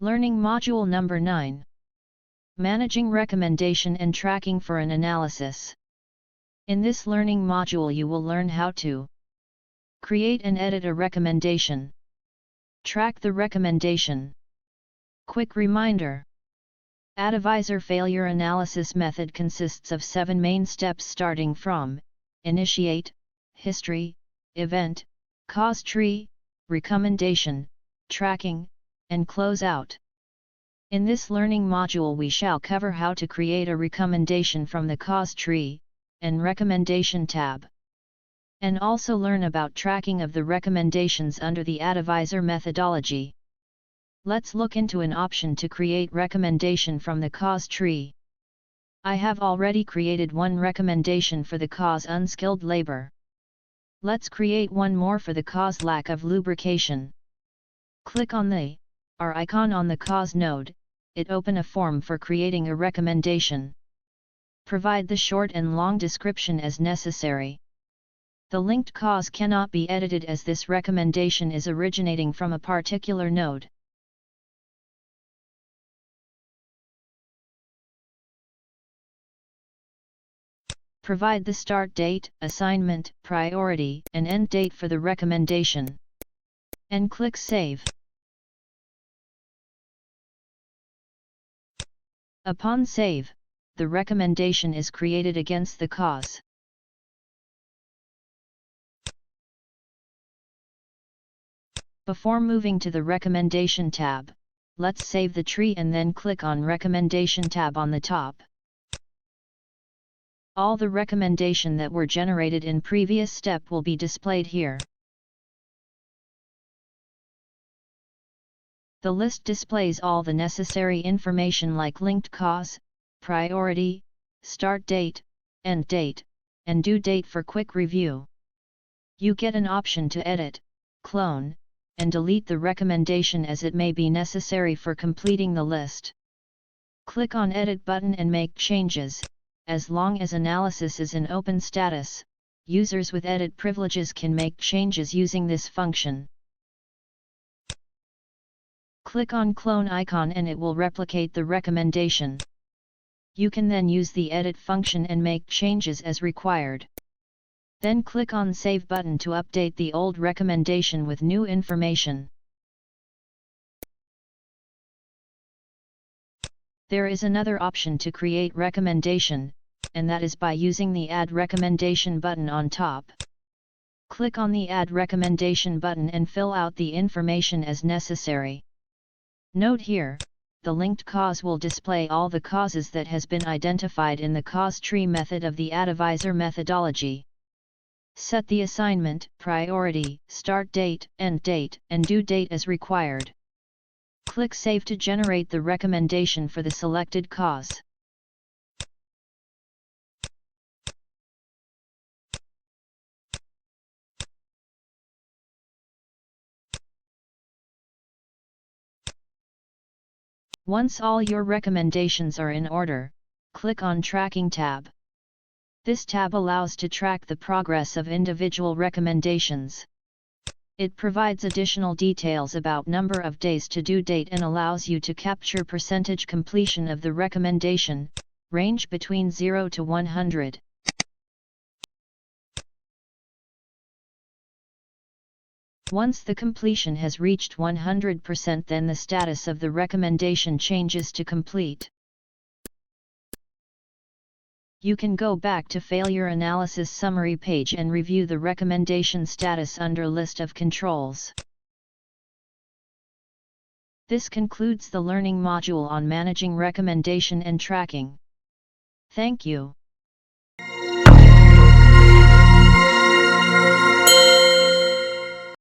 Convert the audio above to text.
Learning Module Number 9. Managing Recommendation and Tracking for an Analysis. In this learning module you will learn how to create and edit a recommendation, track the recommendation. Quick reminder. Advisor failure analysis method consists of 7 main steps starting from initiate, history, event, cause tree, recommendation, tracking, and closeout. In this learning module we shall cover how to create a recommendation from the cause tree and recommendation tab, and also learn about tracking of the recommendations under the advisor methodology. Let's look into an option to create recommendation from the cause tree. I have already created one recommendation for the cause unskilled labor. Let's create one more for the cause lack of lubrication. Click on the R icon on the cause node. It opens a form for creating a recommendation. Provide the short and long description as necessary. The linked cause cannot be edited as this recommendation is originating from a particular node. Provide the start date, assignment, priority, and end date for the recommendation. And click Save. Upon save, the recommendation is created against the cause. Before moving to the Recommendation tab, let's save the tree and then click on Recommendation tab on the top. All the recommendation that were generated in previous step will be displayed here. The list displays all the necessary information like linked cause, priority, start date, end date, and due date for quick review. You get an option to edit, clone, and delete the recommendation as it may be necessary for completing the list. Click on Edit button and make changes. As long as analysis is in open status, users with edit privileges can make changes using this function. Click on Clone icon and it will replicate the recommendation. You can then use the Edit function and make changes as required. Then click on Save button to update the old recommendation with new information. There is another option to create recommendation, and that is by using the Add Recommendation button on top. Click on the Add Recommendation button and fill out the information as necessary. Note here, the linked cause will display all the causes that has been identified in the cause tree method of the advisor methodology. Set the assignment, priority, start date, end date, and due date as required. Click Save to generate the recommendation for the selected cause. Once all your recommendations are in order, click on Tracking tab. This tab allows to track the progress of individual recommendations. It provides additional details about number of days to due date and allows you to capture percentage completion of the recommendation, range between 0 to 100. Once the completion has reached 100%, then the status of the recommendation changes to complete. You can go back to Failure Analysis Summary page and review the recommendation status under List of Controls. This concludes the learning module on managing recommendation and tracking. Thank you.